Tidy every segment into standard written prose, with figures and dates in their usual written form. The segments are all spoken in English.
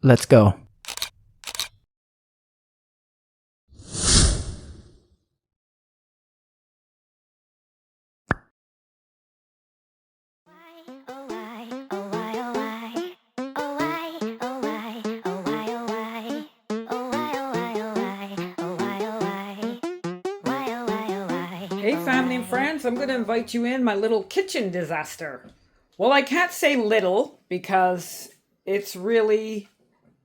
Let's go. Hey family and friends, I'm going to invite you in my little kitchen disaster. Well, I can't say little because it's really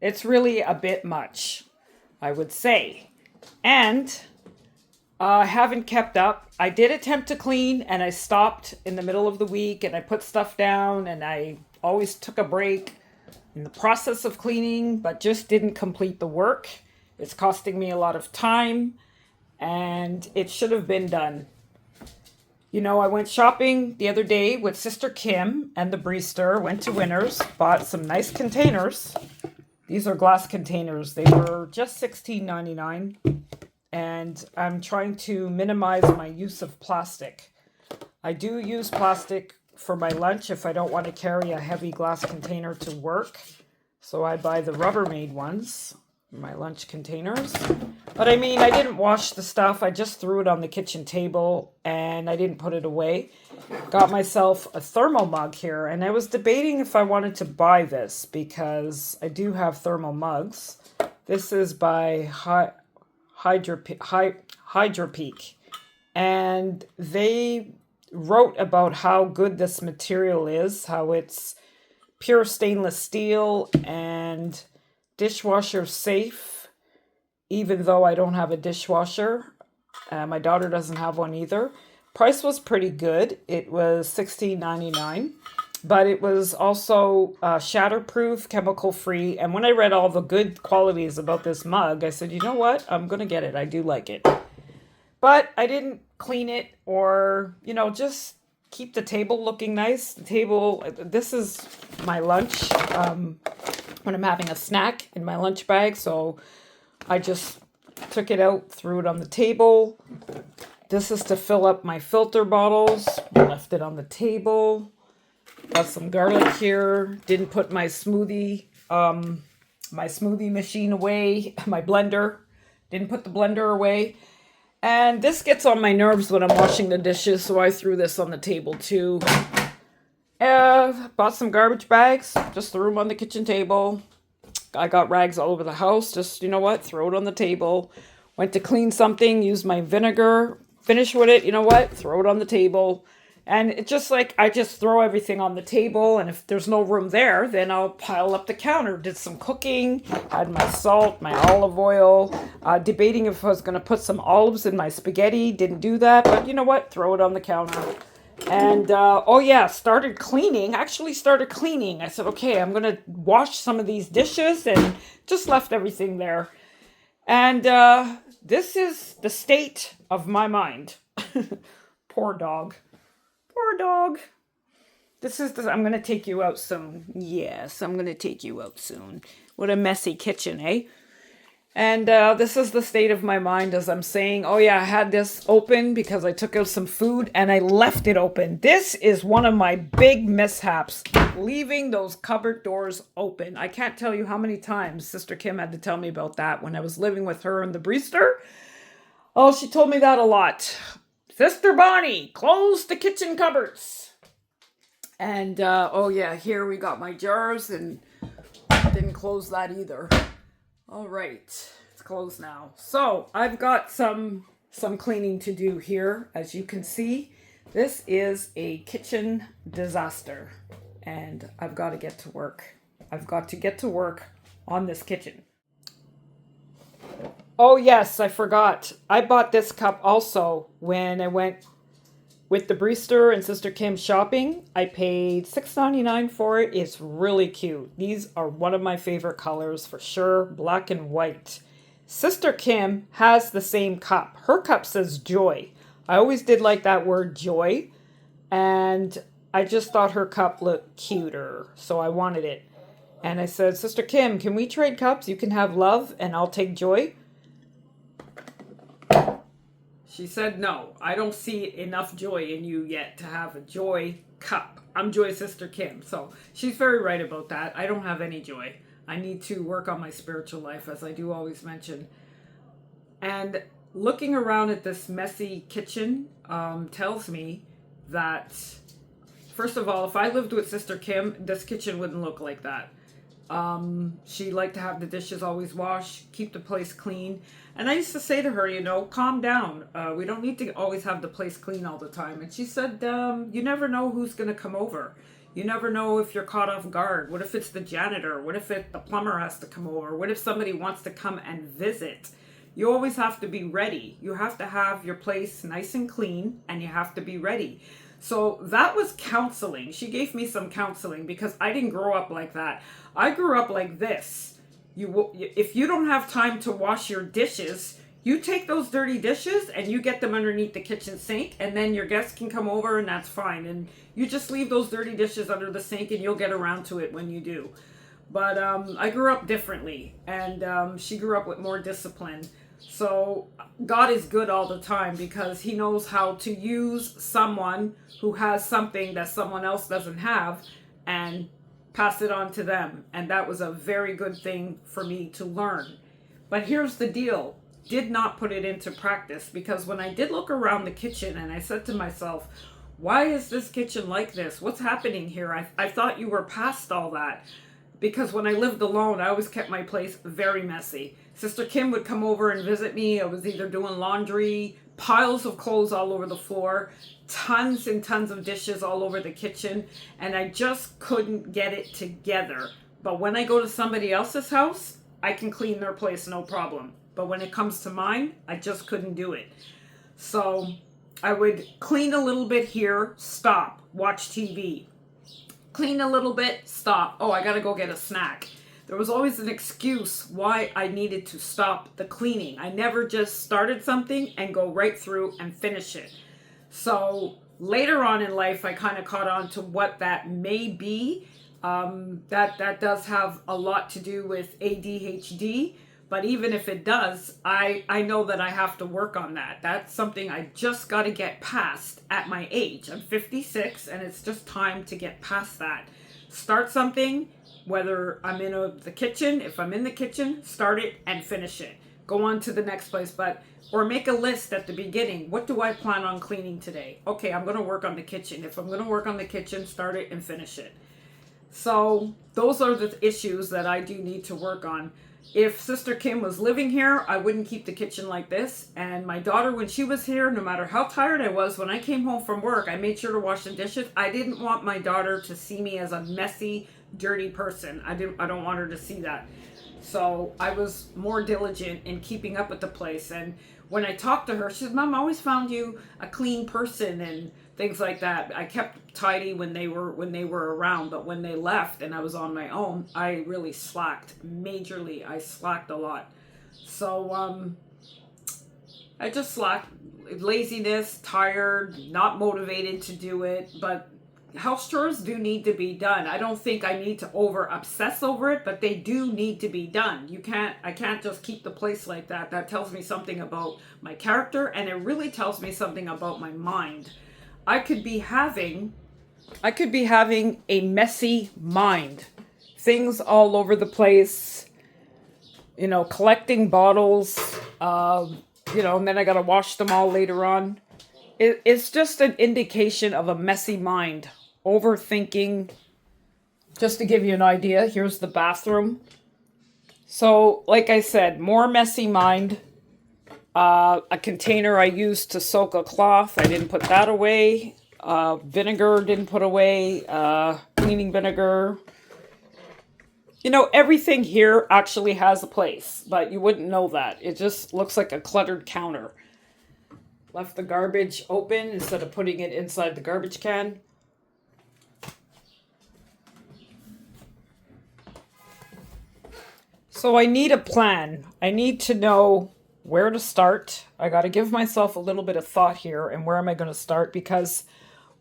a bit much, I would say. And I haven't kept up. I did attempt to clean and I stopped in the middle of the week and I put stuff down and I always took a break in the process of cleaning, but just didn't complete the work. It's costing me a lot of time and it should have been done. You know, I went shopping the other day with Sister Kim and the Breester, went to Winners, bought some nice containers. These are glass containers. They were just $16.99. And I'm trying to minimize my use of plastic. I do use plastic for my lunch if I don't want to carry a heavy glass container to work. So I buy the Rubbermaid ones, my lunch containers. But I mean, I didn't wash the stuff. I just threw it on the kitchen table and I didn't put it away. Got myself a thermal mug here and I was debating if I wanted to buy this because I do have thermal mugs. This is by Hydropeak. And they wrote about how good this material is, how it's pure stainless steel and dishwasher safe, even though I don't have a dishwasher. My daughter doesn't have one either. Price was pretty good. It was $16.99, but it was also shatterproof, chemical free. And when I read all the good qualities about this mug, I said, you know what? I'm going to get it. I do like it. But I didn't clean it or, just keep the table looking nice. The table, this is my lunch when I'm having a snack in my lunch bag. So I just took it out, threw it on the table. This is to fill up my filter bottles. Left it on the table. Got some garlic here. Didn't put my smoothie machine away. My blender. Didn't put the blender away. And this gets on my nerves when I'm washing the dishes, so I threw this on the table too. Bought some garbage bags. Just threw them on the kitchen table. I got rags all over the house. Just, throw it on the table. Went to clean something, used my vinegar, finish with it, throw it on the table. And it's just like, I just throw everything on the table. And if there's no room there, then I'll pile up the counter. Did some cooking, had my salt, my olive oil, debating if I was going to put some olives in my spaghetti. Didn't do that, but throw it on the counter. And, started cleaning. Actually started cleaning. I said, okay, I'm going to wash some of these dishes and just left everything there. And this is the state of my mind. Poor dog. Poor dog. I'm going to take you out soon. Yes, I'm going to take you out soon. What a messy kitchen, eh? And this is the state of my mind as I'm saying, oh yeah, I had this open because I took out some food and I left it open. This is one of my big mishaps, leaving those cupboard doors open. I can't tell you how many times Sister Kim had to tell me about that when I was living with her and the Breester. Oh, she told me that a lot. Sister Bonnie, close the kitchen cupboards. And here we got my jars and didn't close that either. All right, it's closed now. So I've got some cleaning to do here. As you can see, this is a kitchen disaster and I've got to get to work. I've got to get to work on this kitchen. Oh yes, I forgot. I bought this cup also when I went with the Breester and Sister Kim shopping. I paid $6.99 for it. It's really cute. These are one of my favorite colors for sure, black and white. Sister Kim has the same cup. Her cup says joy. I always did like that word joy. And I just thought her cup looked cuter. So I wanted it. And I said, Sister Kim, can we trade cups? You can have love and I'll take joy. She said, no, I don't see enough joy in you yet to have a joy cup. I'm Joy Sister Kim. So she's very right about that. I don't have any joy. I need to work on my spiritual life, as I do always mention. And looking around at this messy kitchen tells me that, first of all, if I lived with Sister Kim, this kitchen wouldn't look like that. She liked to have the dishes always washed, keep the place clean. And I used to say to her, calm down. We don't need to always have the place clean all the time. And she said, you never know who's going to come over. You never know if you're caught off guard. What if it's the janitor? What if the plumber has to come over? What if somebody wants to come and visit? You always have to be ready. You have to have your place nice and clean, and you have to be ready. So that was counseling. She gave me some counseling because I didn't grow up like that. I grew up like this. If you don't have time to wash your dishes, you take those dirty dishes and you get them underneath the kitchen sink, and then your guests can come over and that's fine. And you just leave those dirty dishes under the sink and you'll get around to it when you do. But I grew up differently, and she grew up with more discipline. So God is good all the time because he knows how to use someone who has something that someone else doesn't have and pass it on to them. And that was a very good thing for me to learn. But here's the deal. Did not put it into practice, because when I did look around the kitchen and I said to myself, why is this kitchen like this? What's happening here? I thought you were past all that. Because when I lived alone, I always kept my place very messy. Sister Kim would come over and visit me. I was either doing laundry, piles of clothes all over the floor, tons and tons of dishes all over the kitchen, and I just couldn't get it together. But when I go to somebody else's house, I can clean their place, no problem. But when it comes to mine, I just couldn't do it. So I would clean a little bit here, stop, watch TV. Clean a little bit, stop. Oh, I gotta go get a snack. There was always an excuse why I needed to stop the cleaning. I never just started something and go right through and finish it. So later on in life, I kind of caught on to what that may be. That does have a lot to do with ADHD. But even if it does, I know that I have to work on that. That's something I just got to get past at my age. I'm 56, and it's just time to get past that. Start something, whether I'm in the kitchen. If I'm in the kitchen, start it and finish it. Go on to the next place, or make a list at the beginning. What do I plan on cleaning today? Okay, I'm going to work on the kitchen. If I'm going to work on the kitchen, start it and finish it. So those are the issues that I do need to work on. If Sister Kim was living here, I wouldn't keep the kitchen like this. And my daughter, when she was here, no matter how tired I was, when I came home from work, I made sure to wash the dishes. I didn't want my daughter to see me as a messy, dirty person. I don't want her to see that. So I was more diligent in keeping up with the place. And when I talked to her, she said, Mom, I always found you a clean person and things like that. I kept tidy when they were around, but when they left and I was on my own, I really slacked majorly. I slacked a lot. So I just slacked. Laziness, tired, not motivated to do it, but house chores do need to be done. I don't think I need to over obsess over it, but they do need to be done. I can't just keep the place like that. That tells me something about my character, and it really tells me something about my mind. I could be having a messy mind. Things all over the place, collecting bottles, and then I got to wash them all later on. It's just an indication of a messy mind. Overthinking. Just to give you an idea, here's the bathroom. So, like I said, more messy mind. A container I used to soak a cloth, I didn't put that away. Vinegar didn't put away. Cleaning vinegar. Everything here actually has a place, but you wouldn't know that. It just looks like a cluttered counter. Left the garbage open instead of putting it inside the garbage can. So I need a plan. I need to know where to start. I got to give myself a little bit of thought here and where am I going to start, because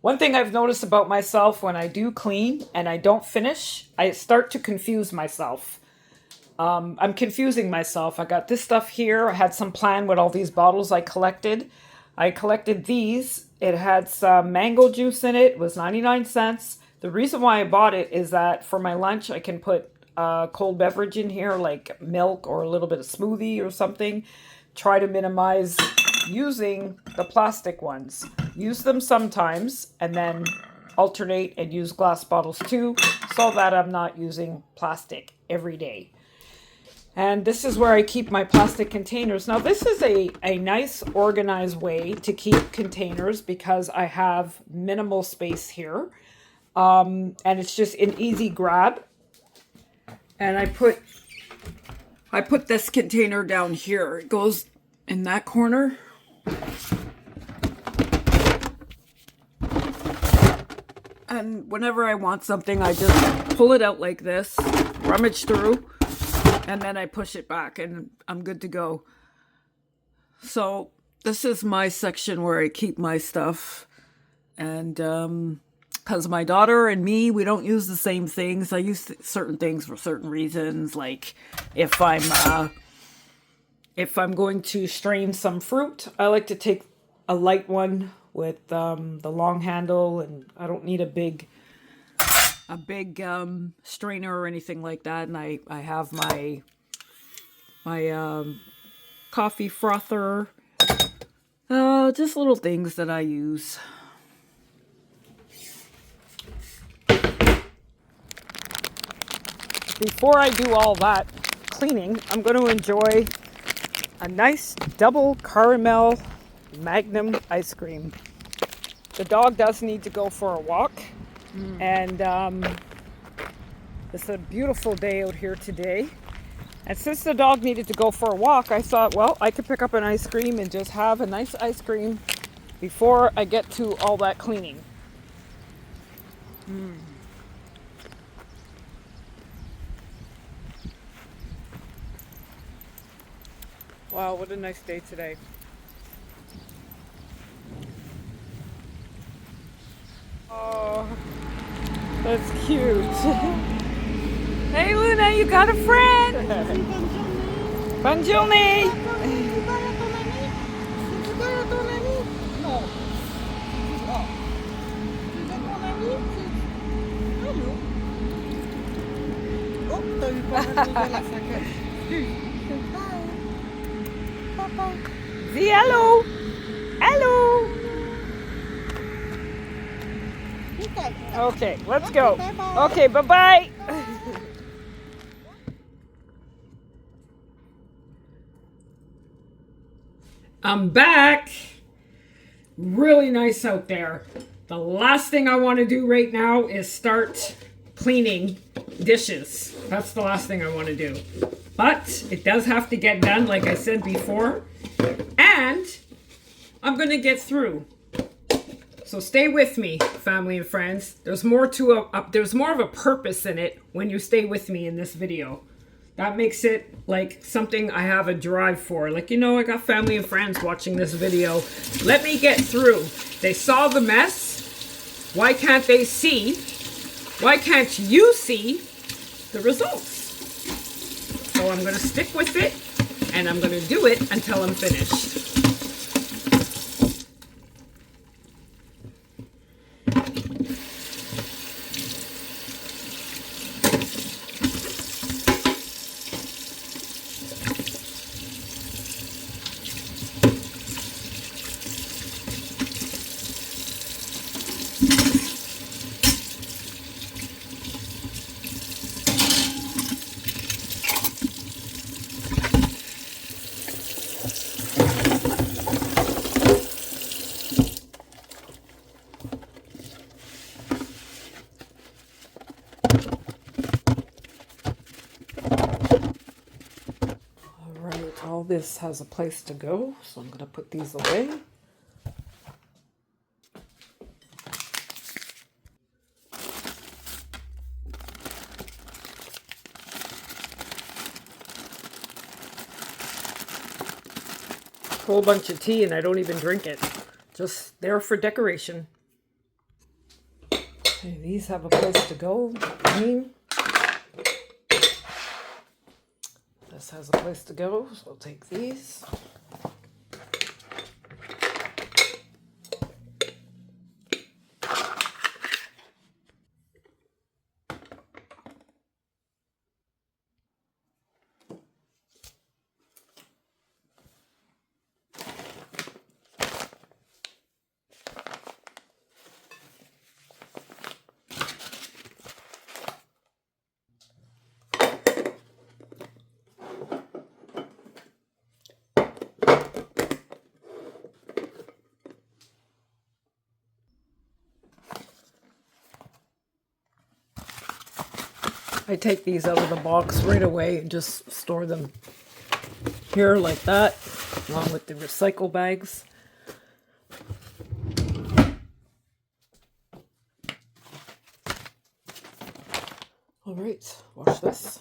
one thing I've noticed about myself when I do clean and I don't finish, I start to confuse myself. I'm confusing myself. I got this stuff here. I had some plan with all these bottles I collected. I collected these. It had some mango juice in it. It was 99 cents. The reason why I bought it is that for my lunch, I can put a cold beverage in here, like milk or a little bit of smoothie or something, try to minimize using the plastic ones. Use them sometimes and then alternate and use glass bottles too, so that I'm not using plastic every day. And this is where I keep my plastic containers. Now this is a nice organized way to keep containers because I have minimal space here. And it's just an easy grab. And I put this container down here. It goes in that corner. And whenever I want something, I just pull it out like this, rummage through, and then I push it back and I'm good to go. So this is my section where I keep my stuff. And because my daughter and me, we don't use the same things. I use certain things for certain reasons. Like if I'm going to strain some fruit, I like to take a light one with the long handle, and I don't need a big strainer or anything like that. And I have my coffee frother, just little things that I use. Before I do all that cleaning, I'm going to enjoy a nice double caramel Magnum ice cream. The dog does need to go for a walk, and it's a beautiful day out here today. And since the dog needed to go for a walk, I thought, well, I could pick up an ice cream and just have a nice ice cream before I get to all that cleaning. Wow, what a nice day today. Oh, that's cute. Hey Luna, you got a friend. Bonne journée. Dis hello. Hello. Okay, let's go. Okay, bye-bye. I'm back. Really nice out there. The last thing I want to do right now is start cleaning dishes. That's the last thing I want to do. But it does have to get done, like I said before. And I'm going to get through. So stay with me, family and friends. There's more to there's more of a purpose in it when you stay with me in this video. That makes it like something I have a drive for. Like, you know, I got family and friends watching this video. Let me get through. They saw the mess. Why can't they see? Why can't you see the results? So I'm going to stick with it, and I'm going to do it until I'm finished. All this has a place to go, so I'm going to put these away. Whole bunch of tea and I don't even drink it. Just there for decoration. Okay, these have a place to go. This has a place to go, so I'll take these. I take these out of the box right away and just store them here like that, along with the recycle bags. All right, wash this.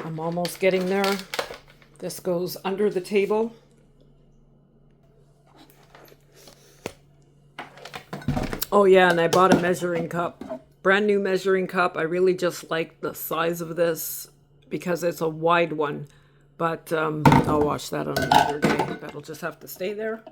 I'm almost getting there. This goes under the table. Oh yeah, and I bought a measuring cup. Brand new measuring cup. I really just like the size of this because it's a wide one. But I'll wash that on another day. That'll just have to stay there.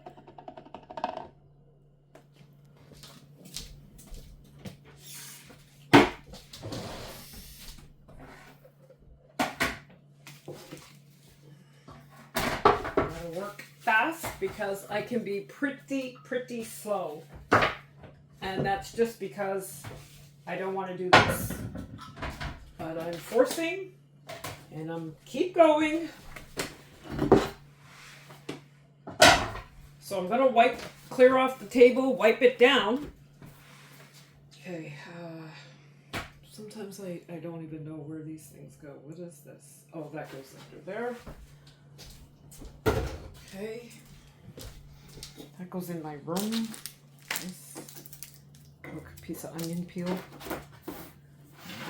Work fast because I can be pretty slow, and that's just because I don't want to do this, but I'm forcing and I'm keep going. So I'm gonna clear off the table, wipe it down. Okay, sometimes I don't even know where these things go. What is this? Oh, that goes under there. Okay, that goes in my room. Nice. Look, piece of onion peel.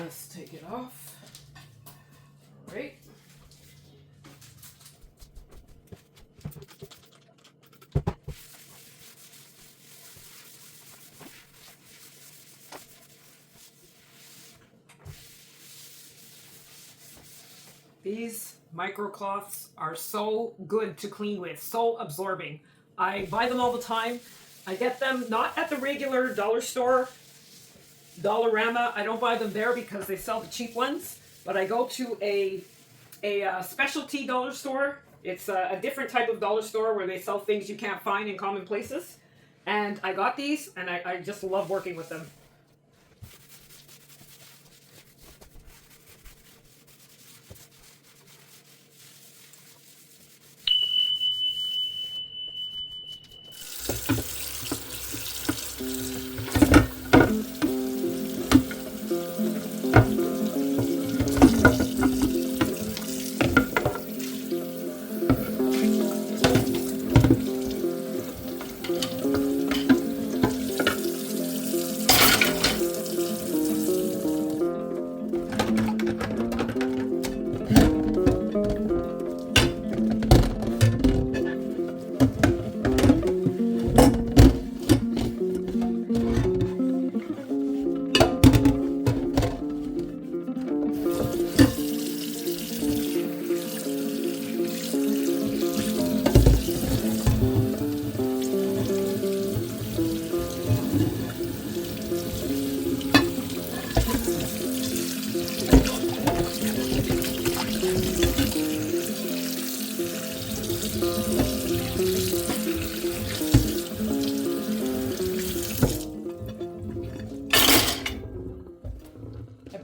Let's take it off. All right. These microcloths are so good to clean with, so absorbing. I buy them all the time. I get them not at the regular dollar store, Dollarama. I don't buy them there because they sell the cheap ones, but I go to a specialty dollar store. It's a different type of dollar store where they sell things you can't find in common places. And I got these, and I just love working with them.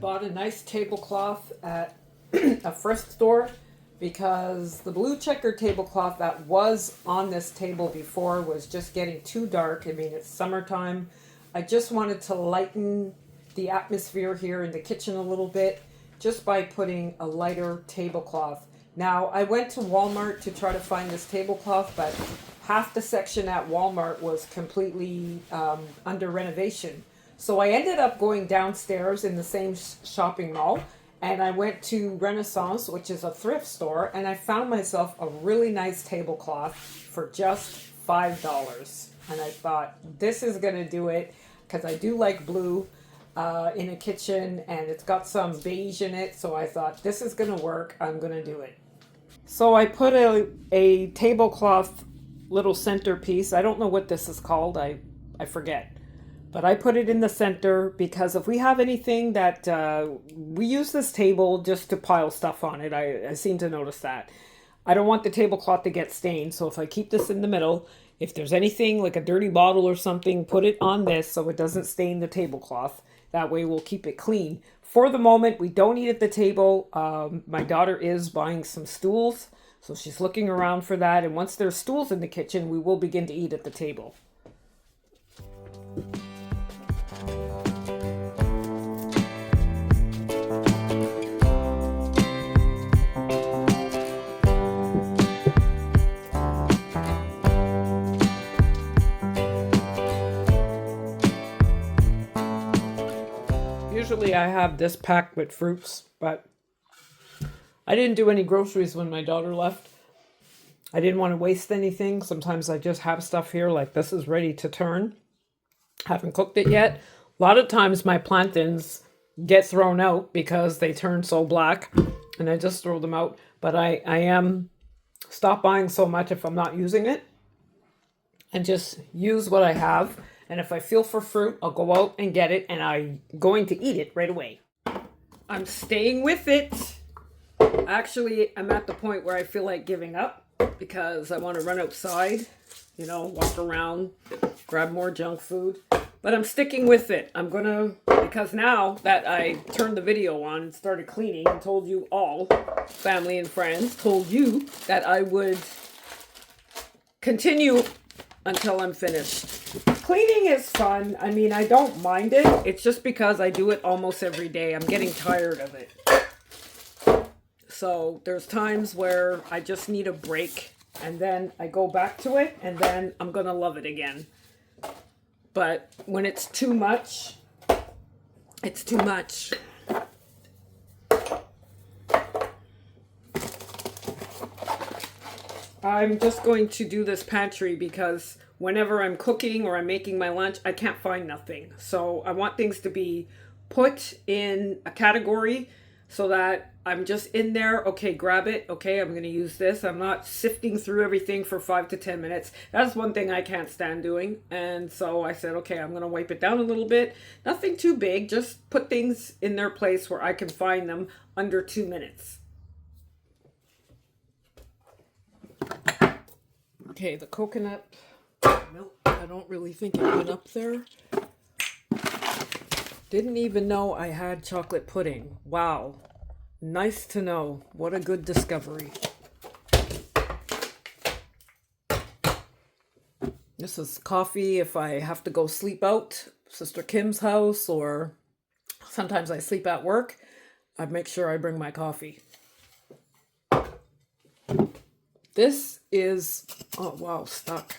Bought a nice tablecloth at a thrift store because the blue checker tablecloth that was on this table before was just getting too dark. I mean, it's summertime. I just wanted to lighten the atmosphere here in the kitchen a little bit just by putting a lighter tablecloth. Now, I went to Walmart to try to find this tablecloth, but half the section at Walmart was completely under renovation. So I ended up going downstairs in the same shopping mall, and I went to Renaissance, which is a thrift store, and I found myself a really nice tablecloth for just $5. And I thought, this is going to do it, because I do like blue in a kitchen, and it's got some beige in it, so I thought, this is going to work, I'm going to do it. So I put a tablecloth little centerpiece. I don't know what this is called, I forget. But I put it in the center because if we have anything that we use this table just to pile stuff on it. I seem to notice that. I don't want the tablecloth to get stained. So if I keep this in the middle, if there's anything like a dirty bottle or something, put it on this so it doesn't stain the tablecloth. That way we'll keep it clean. For the moment, we don't eat at the table. My daughter is buying some stools. So she's looking around for that. And once there's stools in the kitchen, we will begin to eat at the table. Usually I have this packed with fruits, but I didn't do any groceries when my daughter left. I didn't want to waste anything. Sometimes I just have stuff here like this is ready to turn. Haven't cooked it yet. A lot of times my plantains get thrown out because they turn so black and I just throw them out. But I am stop buying so much if I'm not using it and just use what I have. And if I feel for fruit, I'll go out and get it and I'm going to eat it right away. I'm staying with it. Actually, I'm at the point where I feel like giving up because I want to run outside, you know, walk around, grab more junk food. But I'm sticking with it. I'm going to, because now that I turned the video on and started cleaning and told you all, family and friends, told you that I would continue until I'm finished. Cleaning is fun. I mean, I don't mind it. It's just because I do it almost every day. I'm getting tired of it. So there's times where I just need a break and then I go back to it and then I'm going to love it again. But when it's too much, it's too much. I'm just going to do this pantry because whenever I'm cooking or I'm making my lunch, I can't find nothing. So I want things to be put in a category so that I'm just in there. Okay, grab it. Okay, I'm going to use this. I'm not sifting through everything for 5 to 10 minutes. That's one thing I can't stand doing. And so I said, okay, I'm going to wipe it down a little bit. Nothing too big. Just put things in their place where I can find them under 2 minutes. Okay, the coconut milk, I don't really think it went up there. Didn't even know I had chocolate pudding. Wow. Nice to know. What a good discovery. This is coffee if I have to go sleep out, Sister Kim's house, or sometimes I sleep at work. I make sure I bring my coffee. This is, oh wow, stuck.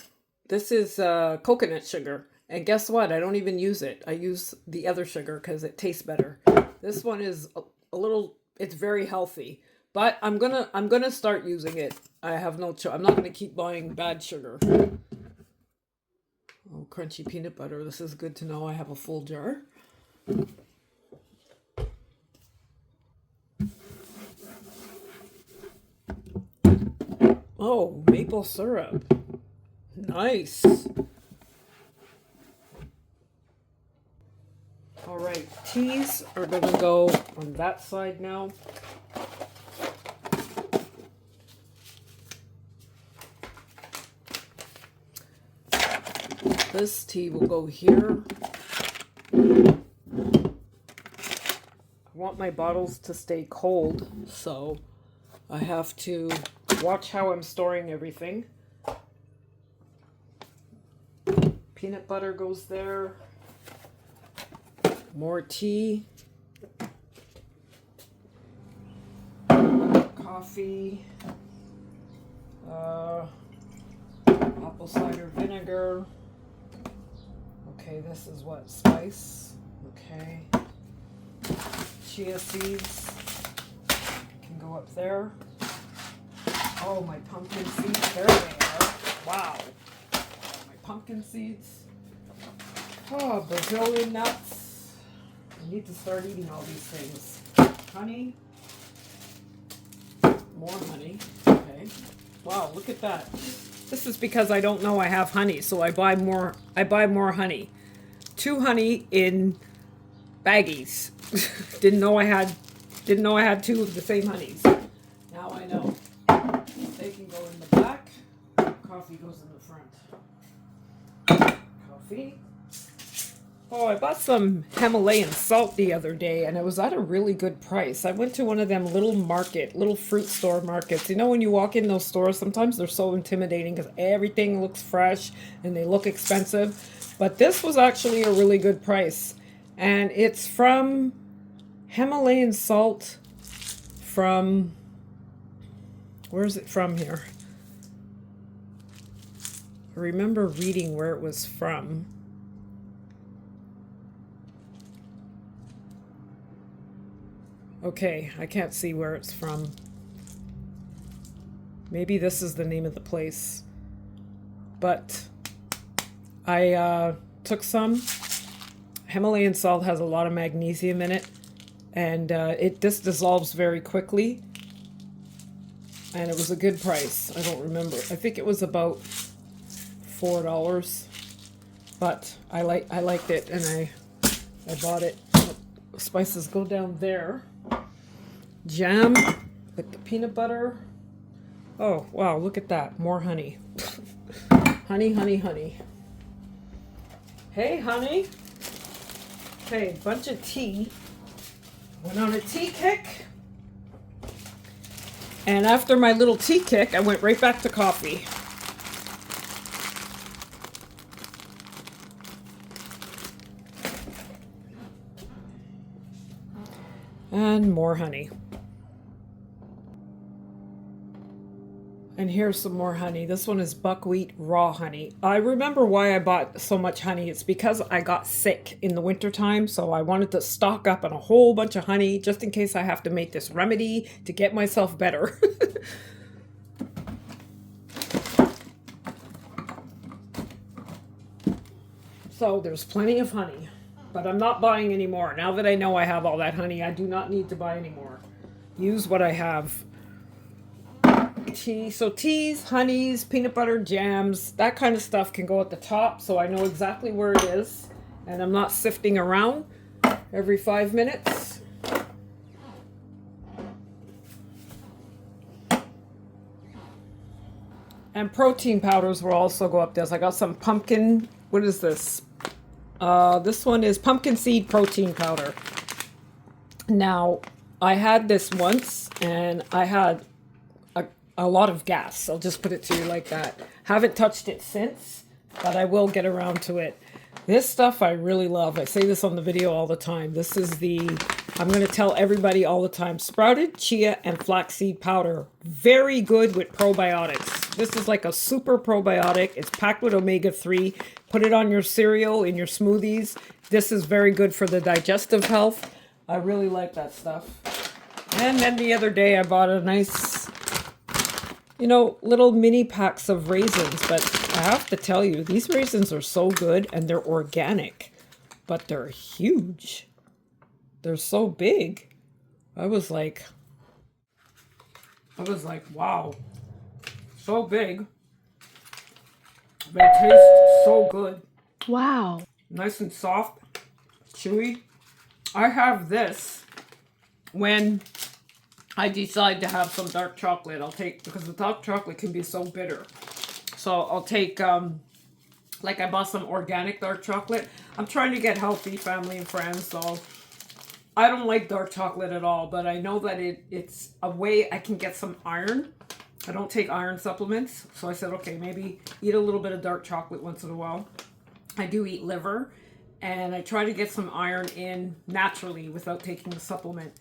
This is coconut sugar. And guess what? I don't even use it. I use the other sugar because it tastes better. This one is a little, it's very healthy. But I'm gonna start using it. I have no choice. I'm not gonna keep buying bad sugar. Oh, crunchy peanut butter. This is good to know. I have a full jar. Oh, maple syrup. Nice. All right, teas are gonna go on that side now. This tea will go here. I want my bottles to stay cold, so I have to watch how I'm storing everything. Peanut butter goes there. More tea. Coffee. Apple cider vinegar. Okay, this is what? Spice. Okay. Chia seeds can go up there. Oh, my pumpkin seeds. There they are. Wow. My pumpkin seeds. Oh, Brazilian nuts. I need to start eating all these things. Honey. More honey. Okay. Wow, look at that. This is because I don't know I have honey, so I buy more honey. 2 honey in baggies. Didn't know I had 2 of the same honeys. Now I know. They can go in the back. Coffee goes in the front. Coffee. Oh, I bought some Himalayan salt the other day, and it was at a really good price. I went to one of them little fruit store markets. You know, when you walk in those stores, sometimes they're so intimidating because everything looks fresh and they look expensive. But this was actually a really good price. And it's from Himalayan salt from, where is it from here? I remember reading where it was from. Okay, I can't see where it's from. Maybe this is the name of the place. But I took some. Himalayan salt has a lot of magnesium in it, and this dissolves very quickly. And it was a good price. I don't remember. I think it was about $4. But I liked it, and I bought it. Spices go down there. Jam with the peanut butter. Oh, wow, look at that. More honey. Honey, honey, honey. Hey, honey. Okay, bunch of tea. Went on a tea kick. And after my little tea kick, I went right back to coffee. And more honey. And here's some more honey. This one is buckwheat raw honey. I remember why I bought so much honey. It's because I got sick in the wintertime, so I wanted to stock up on a whole bunch of honey just in case I have to make this remedy to get myself better. So there's plenty of honey, but I'm not buying any more. Now that I know I have all that honey, I do not need to buy any more. Use what I have. Tea. So teas, honeys, peanut butter, jams, that kind of stuff can go at the top, so I know exactly where it is, and I'm not sifting around every 5 minutes. And protein powders will also go up there. So I got some pumpkin. What is this? This one is pumpkin seed protein powder. Now, I had this once, and I had a lot of gas. I'll just put it to you like that. Haven't touched it since, but I will get around to it. This stuff I really love. I say this on the video all the time. This is I'm going to tell everybody all the time, sprouted chia and flaxseed powder. Very good with probiotics. This is like a super probiotic. It's packed with omega-3. Put it on your cereal, in your smoothies. This is very good for the digestive health. I really like that stuff. And then the other day I bought a nice, little mini packs of raisins. But I have to tell you, these raisins are so good, and they're organic. But they're huge. They're so big. I was like, wow. So big. They taste so good. Wow. Nice and soft. Chewy. I have this when I decide to have some dark chocolate. Because the dark chocolate can be so bitter. So I'll take, I bought some organic dark chocolate. I'm trying to get healthy, family and friends, so I don't like dark chocolate at all, but I know that it's a way I can get some iron. I don't take iron supplements, so I said, okay, maybe eat a little bit of dark chocolate once in a while. I do eat liver, and I try to get some iron in naturally without taking a supplement.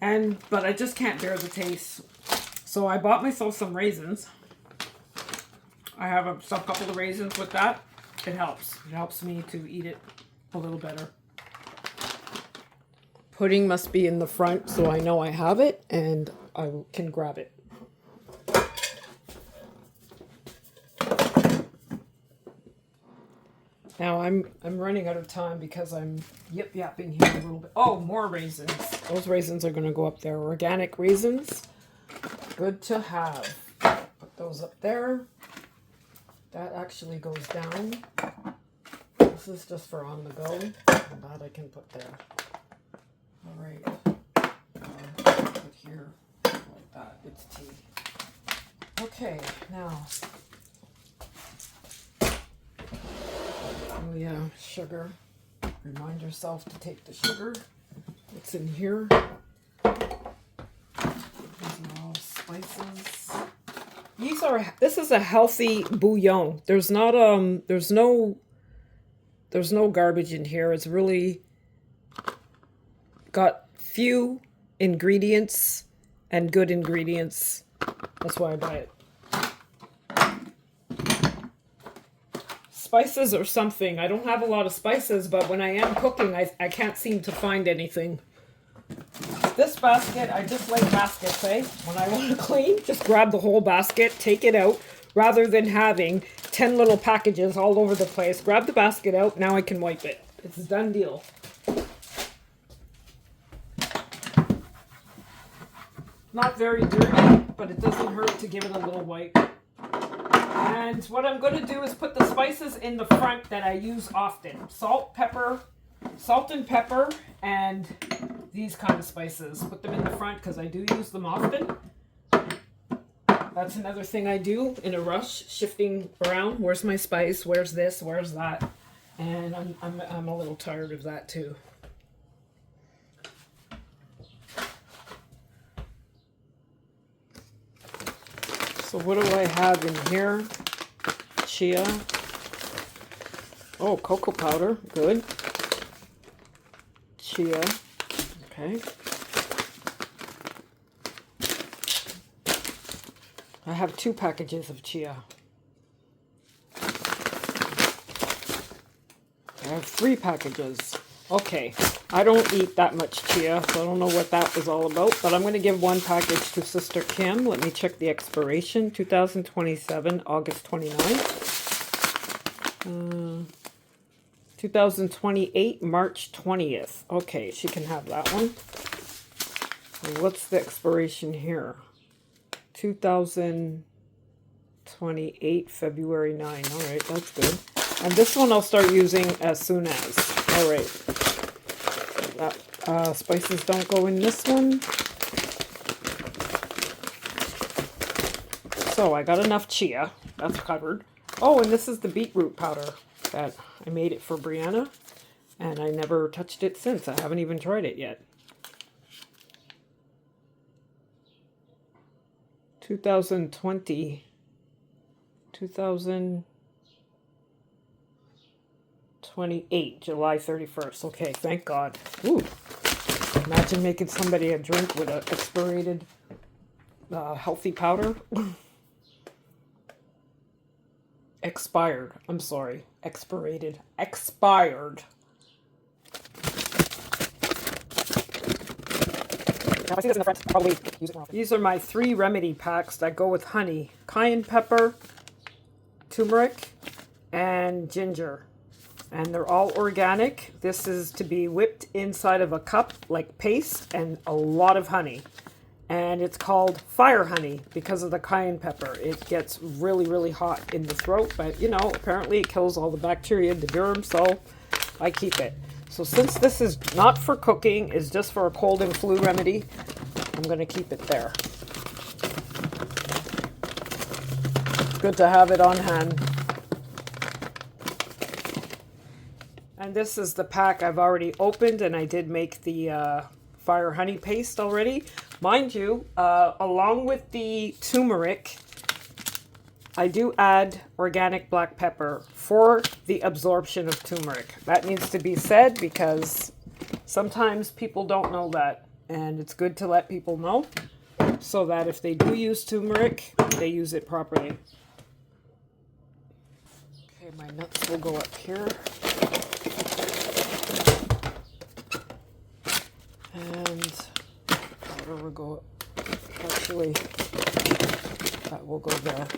But I just can't bear the taste. So I bought myself some raisins. I have a couple of raisins with that. It helps. It helps me to eat it a little better. Pudding must be in the front, so I know I have it, and I can grab it. Now I'm running out of time because I'm yip-yapping here a little bit. Oh, more raisins. Those raisins are going to go up there. Organic raisins. Good to have. Put those up there. That actually goes down. This is just for on the go. And that I can put there. All right. Put here like that. It's tea. Okay, now. Oh yeah, sugar. Remind yourself to take the sugar. It's in here. These are all spices. This is a healthy bouillon. There's no garbage in here. It's really got few ingredients and good ingredients. That's why I buy it. Spices or something. I don't have a lot of spices, but when I am cooking, I can't seem to find anything. This basket, I just like baskets, eh? When I want to clean, just grab the whole basket, take it out, rather than having 10 little packages all over the place. Grab the basket out, now I can wipe it. It's a done deal. Not very dirty, but it doesn't hurt to give it a little wipe. And what I'm going to do is put the spices in the front that I use often. Salt and pepper, and these kind of spices. Put them in the front because I do use them often. That's another thing I do in a rush, shifting around. Where's my spice? Where's this? Where's that? And I'm a little tired of that too. So what do I have in here? Chia. Oh, cocoa powder. Good. Chia. Okay. I have 2 packages of chia. I have 3 packages. Okay. I don't eat that much chia, so I don't know what that was all about, but I'm going to give 1 package to Sister Kim. Let me check the expiration. 2027, August 29th. 2028, March 20th. Okay, she can have that one. And what's the expiration here? 2028, February 9. All right, that's good. And this one I'll start using as soon as. All right. Spices don't go in this one. So I got enough chia. That's covered. Oh, and this is the beetroot powder that I made it for Brianna. And I never touched it since. I haven't even tried it yet. 2028, July 31st. Okay, thank God. Ooh. Imagine making somebody a drink with an expired healthy powder. Expired. I'm sorry. Expired. Expired. Now, if I see this in the front, I'll probably use it more often. These are my 3 remedy packs that go with honey. Cayenne pepper, turmeric, and ginger. And they're all organic. This is to be whipped inside of a cup like paste, and a lot of honey. And it's called fire honey because of the cayenne pepper. It gets really, really hot in the throat, but you know, apparently it kills all the bacteria, the germs, so I keep it. So since this is not for cooking, it's just for a cold and flu remedy, I'm going to keep it there. It's good to have it on hand. And this is the pack I've already opened, and I did make the fire honey paste already. Mind you, along with the turmeric, I do add organic black pepper for the absorption of turmeric. That needs to be said because sometimes people don't know that, and it's good to let people know so that if they do use turmeric, they use it properly. Okay, my nuts will go up here. And powder will go, actually, that will go there.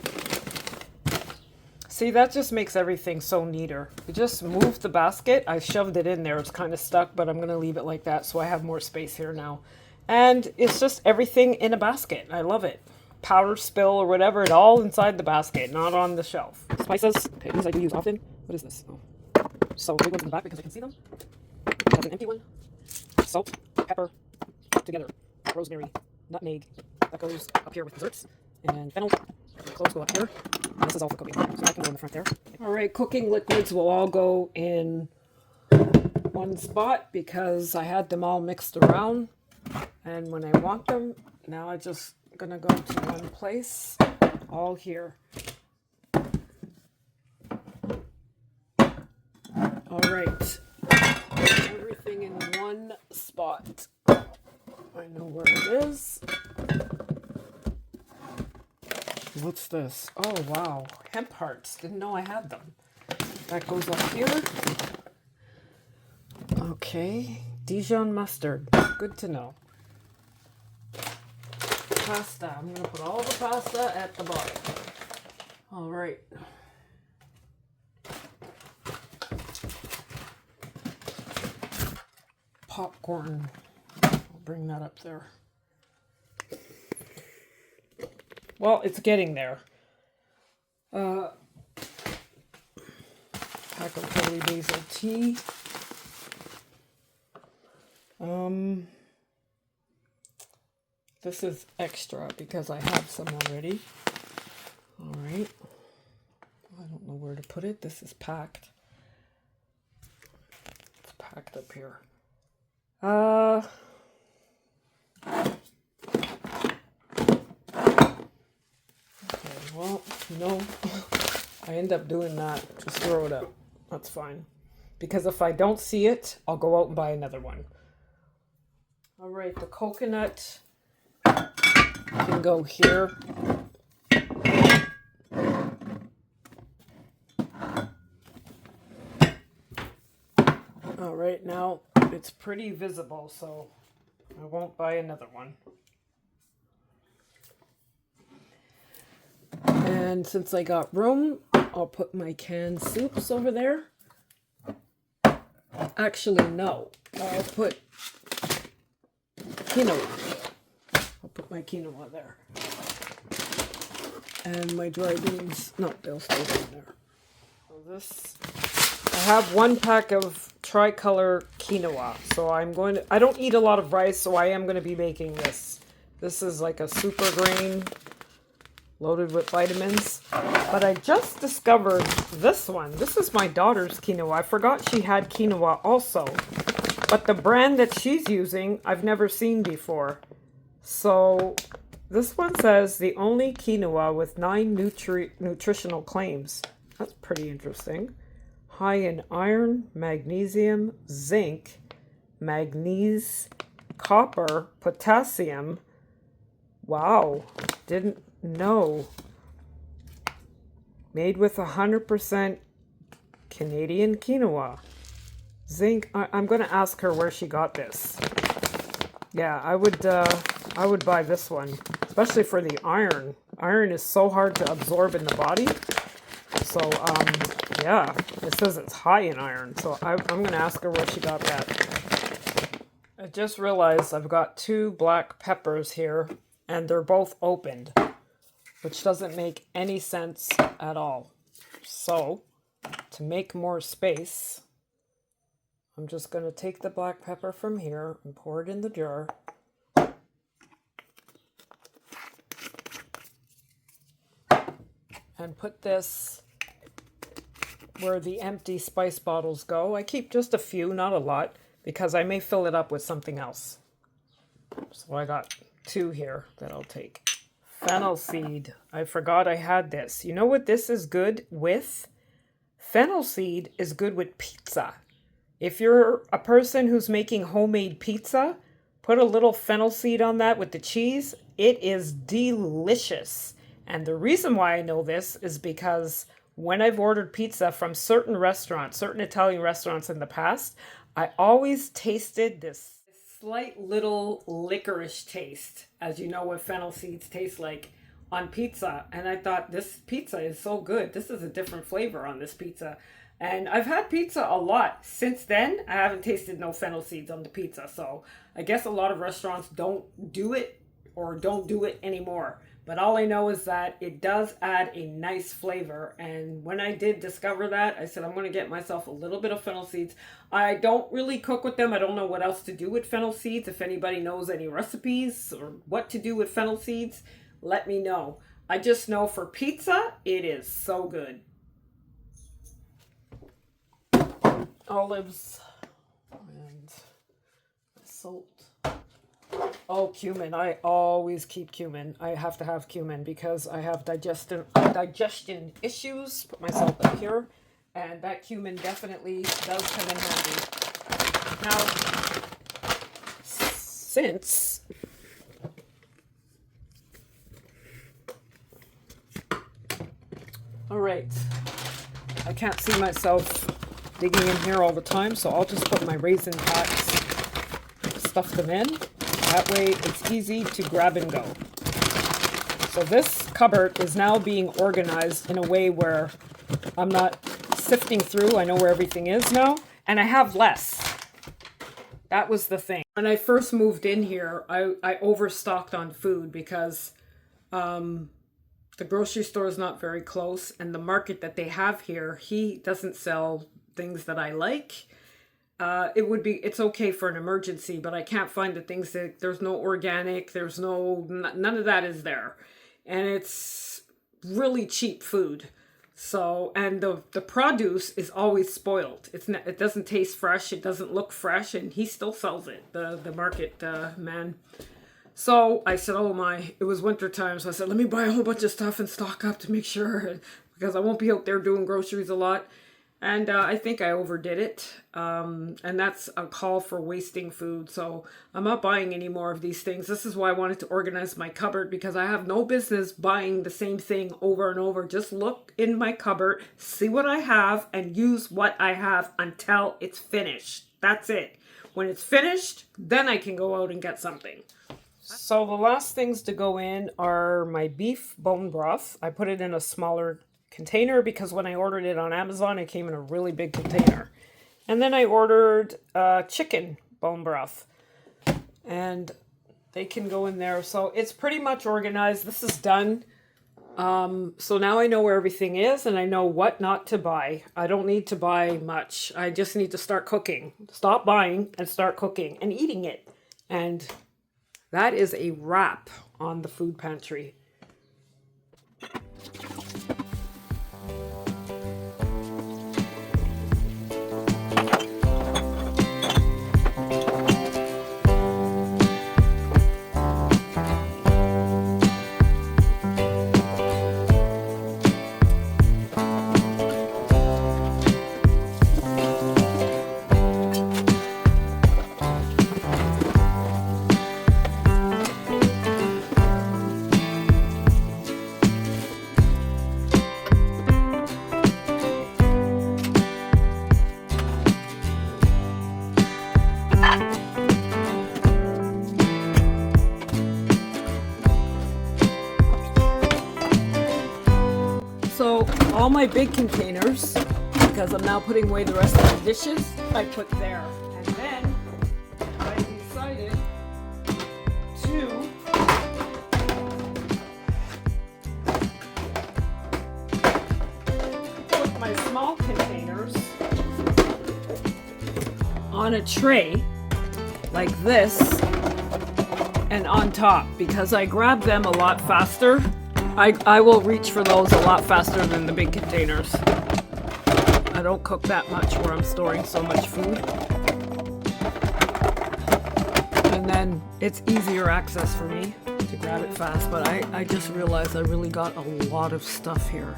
See, that just makes everything so neater. You just move the basket. I shoved it in there. It's kind of stuck, but I'm going to leave it like that so I have more space here now. And it's just everything in a basket. I love it. Powder spill or whatever, it all inside the basket, not on the shelf. Spices, okay, these I do use often. What is this? Oh. So big ones in the back because I can see them. That's an empty one. Salt, pepper, together. Rosemary, nutmeg. That goes up here with desserts. And fennel. The cloves go up here. And this is all for cooking. So that can go in the front there. All right, cooking liquids will all go in one spot because I had them all mixed around. And when I want them, now I just gonna go to one place. All here. All right. Everything in one spot. I know where it is. What's this? Oh, wow. Hemp hearts. Didn't know I had them. That goes up here. Okay. Dijon mustard. Good to know. pasta. I'm going to put all the pasta at the bottom. All right. Popcorn. I'll bring that up there. Well, it's getting there. Pack of holy basil tea. This is extra because I have some already. All right. I don't know where to put it. This is packed. It's packed up here. Okay, well, no. I end up doing that. Just throw it up. That's fine. Because if I don't see it, I'll go out and buy another one. All right, the coconut can go here. All right, now it's pretty visible, so I won't buy another one. And since I got room, I'll put my canned soups over there. Actually, no. I'll put quinoa. I'll put my quinoa there. And my dry beans, no, they'll stay down there. So this, I have 1 pack of tricolor quinoa. So I don't eat a lot of rice, so I am going to be making this. This is like a super grain loaded with vitamins. But I just discovered this one. This is my daughter's quinoa. I forgot she had quinoa also. But the brand that she's using, I've never seen before. So this one says the only quinoa with 9 nutritional claims. That's pretty interesting. High in iron, magnesium, zinc, manganese, copper, potassium. Wow, didn't know. Made with 100% Canadian quinoa. Zinc, I'm going to ask her where she got this. Yeah, I would buy this one, especially for the iron. Iron is so hard to absorb in the body. So, yeah, it says it's high in iron. So I'm going to ask her where she got that. I just realized I've got 2 black peppers here, and they're both opened, which doesn't make any sense at all. So, to make more space, I'm just going to take the black pepper from here and pour it in the jar. And put this where the empty spice bottles go. I keep just a few, not a lot, because I may fill it up with something else. So I got 2 here that I'll take. Fennel seed. I forgot I had this. You know what this is good with? Fennel seed is good with pizza. If you're a person who's making homemade pizza, put a little fennel seed on that with the cheese. It is delicious. And the reason why I know this is because when I've ordered pizza from certain restaurants, certain Italian restaurants in the past, I always tasted this slight little licorice taste, as you know what fennel seeds taste like on pizza. And I thought, this pizza is so good. This is a different flavor on this pizza. And I've had pizza a lot. Since then, I haven't tasted no fennel seeds on the pizza. So I guess a lot of restaurants don't do it or don't do it anymore. But all I know is that it does add a nice flavor. And when I did discover that, I said, I'm going to get myself a little bit of fennel seeds. I don't really cook with them. I don't know what else to do with fennel seeds. If anybody knows any recipes or what to do with fennel seeds, let me know. I just know for pizza, it is so good. Olives and salt. Oh, cumin. I always keep cumin. I have to have cumin because I have digestion issues. Put my salt up here. And that cumin definitely does come in handy. Now, since all right, I can't see myself digging in here all the time, so I'll just put my raisin packs, stuff them in. That way it's easy to grab and go. So this cupboard is now being organized in a way where I'm not sifting through. I know where everything is now, and I have less. That was the thing. When I first moved in here, I overstocked on food because the grocery store is not very close, and the market that they have here, he doesn't sell things that I like. It's okay for an emergency, but I can't find the things that there's no organic, none of that is there. And it's really cheap food. So, and the produce is always spoiled. It doesn't taste fresh. It doesn't look fresh, and he still sells it, the market man. So I said, oh my, it was winter time. So I said, let me buy a whole bunch of stuff and stock up to make sure, because I won't be out there doing groceries a lot. And I think I overdid it. And that's a call for wasting food. So I'm not buying any more of these things. This is why I wanted to organize my cupboard, because I have no business buying the same thing over and over. Just look in my cupboard, see what I have, and use what I have until it's finished. That's it. When it's finished, then I can go out and get something. So the last things to go in are my beef bone broth. I put it in a smaller container because when I ordered it on Amazon, it came in a really big container. And then I ordered chicken bone broth, and they can go in there. So it's pretty much organized. This is done. So now I know where everything is, and I know what not to buy. I don't need to buy much. I just need to start cooking. Stop buying and start cooking and eating it. And that is a wrap on the food pantry. So all my big containers, because I'm now putting away the rest of the dishes, I put there. And then I decided to put my small containers on a tray like this and on top, because I grab them a lot faster. I will reach for those a lot faster than the big containers. I don't cook that much where I'm storing so much food. And then it's easier access for me to grab it fast, but I just realized I really got a lot of stuff here.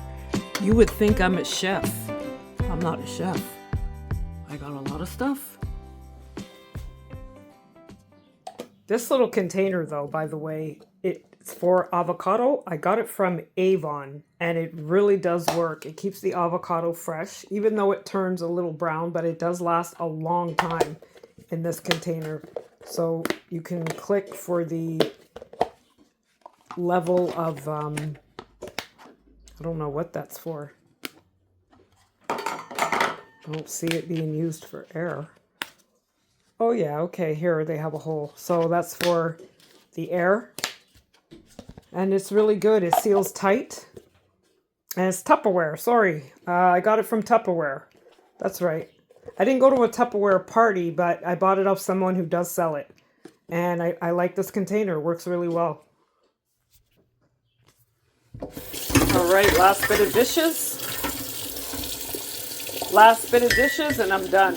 You would think I'm a chef. I'm not a chef. I got a lot of stuff. This little container, though, by the way, it's for avocado. I got it from Avon, and it really does work. It keeps the avocado fresh, even though it turns a little brown, but it does last a long time in this container. So you can click for the level of, I don't know what that's for. I don't see it being used for air. Oh yeah, okay, here they have a hole. So that's for the air. And it's really good. It seals tight. And it's Tupperware. Sorry. I got it from Tupperware. That's right. I didn't go to a Tupperware party, but I bought it off someone who does sell it. And I like this container. It works really well. All right, last bit of dishes. Last bit of dishes and I'm done.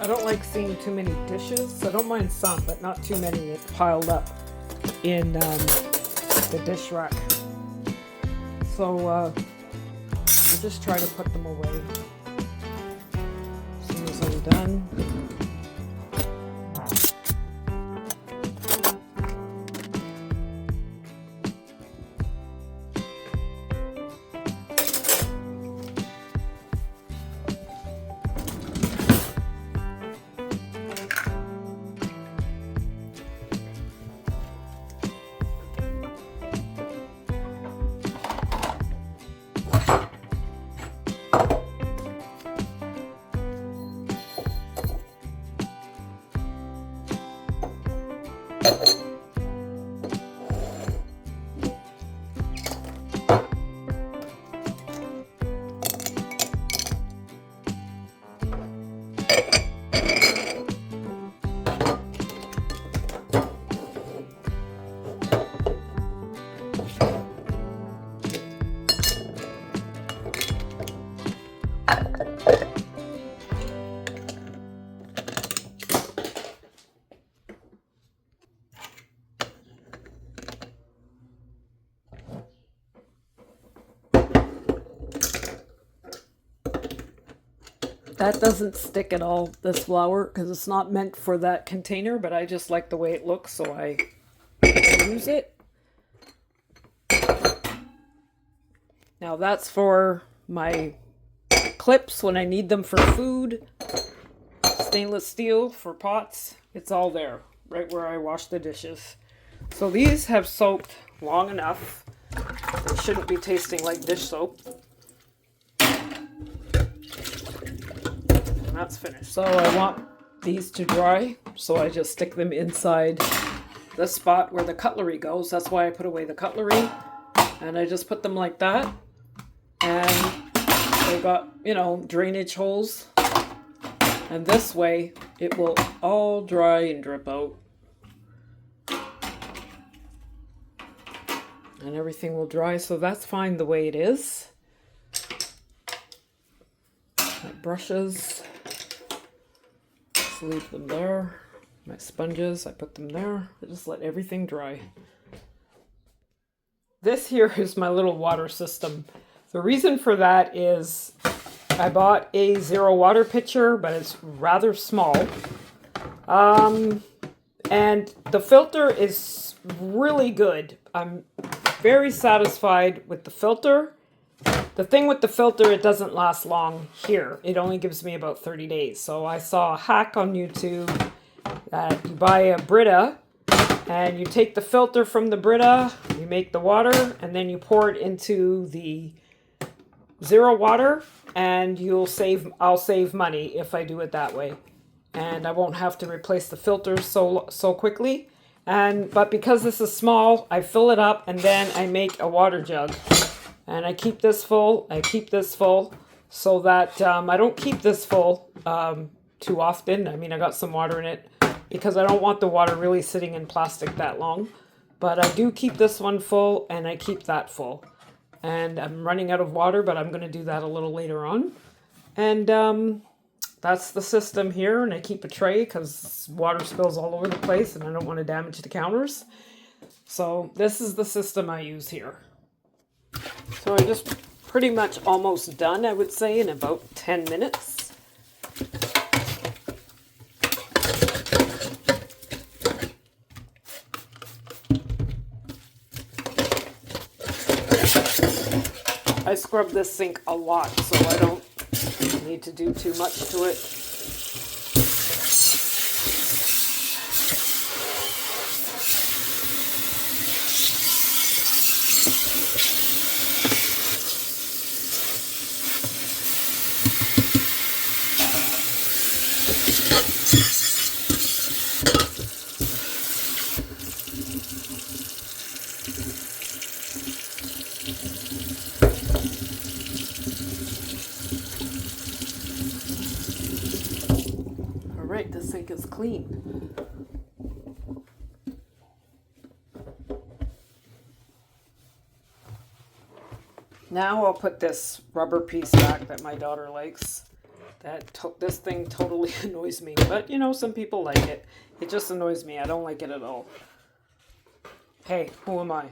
I don't like seeing too many dishes. I don't mind some, but not too many piled up in the dish rack. So I just try to put them away as soon as I'm done. That doesn't stick at all, this flour, because it's not meant for that container, but I just like the way it looks, so I use it. Now that's for my clips when I need them for food. Stainless steel for pots. It's all there, right where I wash the dishes. So these have soaked long enough. They shouldn't be tasting like dish soap. That's finished. So I want these to dry, so I just stick them inside the spot where the cutlery goes. That's why I put away the cutlery, and I just put them like that, and they got, you know, drainage holes, and this way it will all dry and drip out, and everything will dry. So that's fine the way it is. My brushes, leave them there. My sponges, I put them there. I just let everything dry. This here is my little water system. The reason for that is I bought a zero water pitcher, but it's rather small. And the filter is really good. I'm very satisfied with the filter. The thing with the filter, it doesn't last long here. It only gives me about 30 days. So I saw a hack on YouTube that you buy a Brita and you take the filter from the Brita, you make the water, and then you pour it into the zero water, and I'll save money if I do it that way. And I won't have to replace the filters so quickly. But because this is small, I fill it up and then I make a water jug. And I keep this full, so that I don't keep this full too often. I mean, I got some water in it because I don't want the water really sitting in plastic that long. But I do keep this one full, and I keep that full. And I'm running out of water, but I'm going to do that a little later on. And that's the system here, and I keep a tray because water spills all over the place, and I don't want to damage the counters. So this is the system I use here. So I'm just pretty much almost done, I would say, in about 10 minutes. I scrub this sink a lot, so I don't need to do too much to it. Alright, the sink is clean. Now I'll put this rubber piece back that my daughter likes. This thing totally annoys me. But, you know, some people like it. It just annoys me. I don't like it at all. Hey, who am I?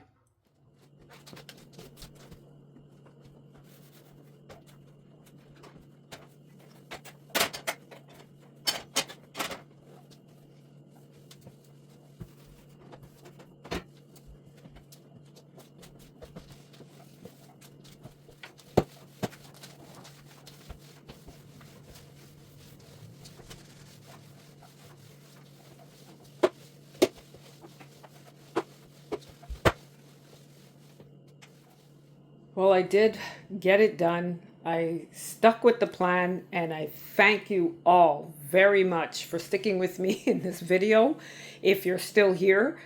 Well, I did get it done. I stuck with the plan, and I thank you all very much for sticking with me in this video if you're still here.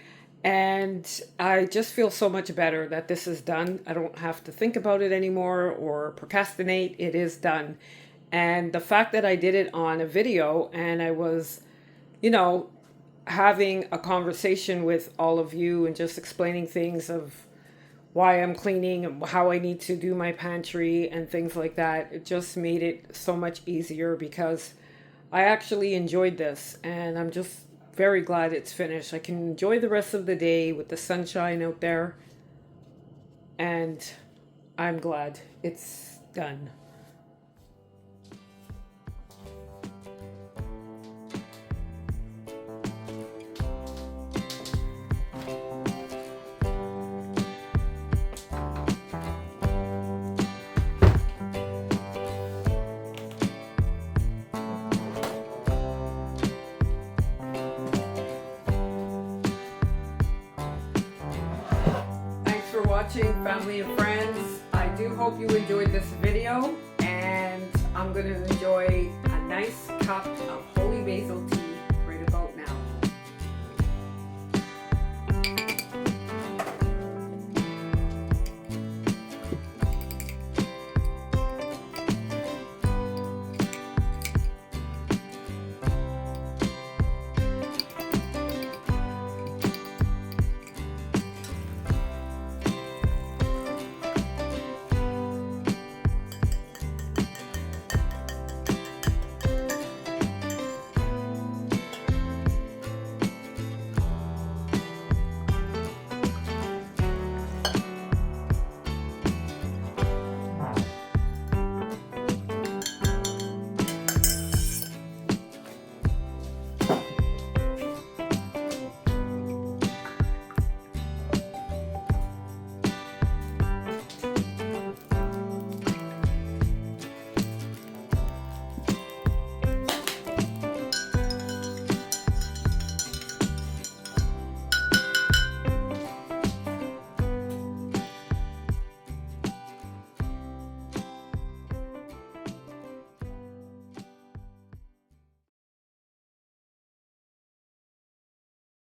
And I just feel so much better that this is done. I don't have to think about it anymore or procrastinate. It is done. And the fact that I did it on a video and I was, you know, having a conversation with all of you and just explaining things of why I'm cleaning and how I need to do my pantry and things like that. It just made it so much easier because I actually enjoyed this, and I'm just very glad it's finished. I can enjoy the rest of the day with the sunshine out there, and I'm glad it's done. Thanks for watching, family and friends. I do hope you enjoyed this video, and I'm going to enjoy a nice cup of holy basil tea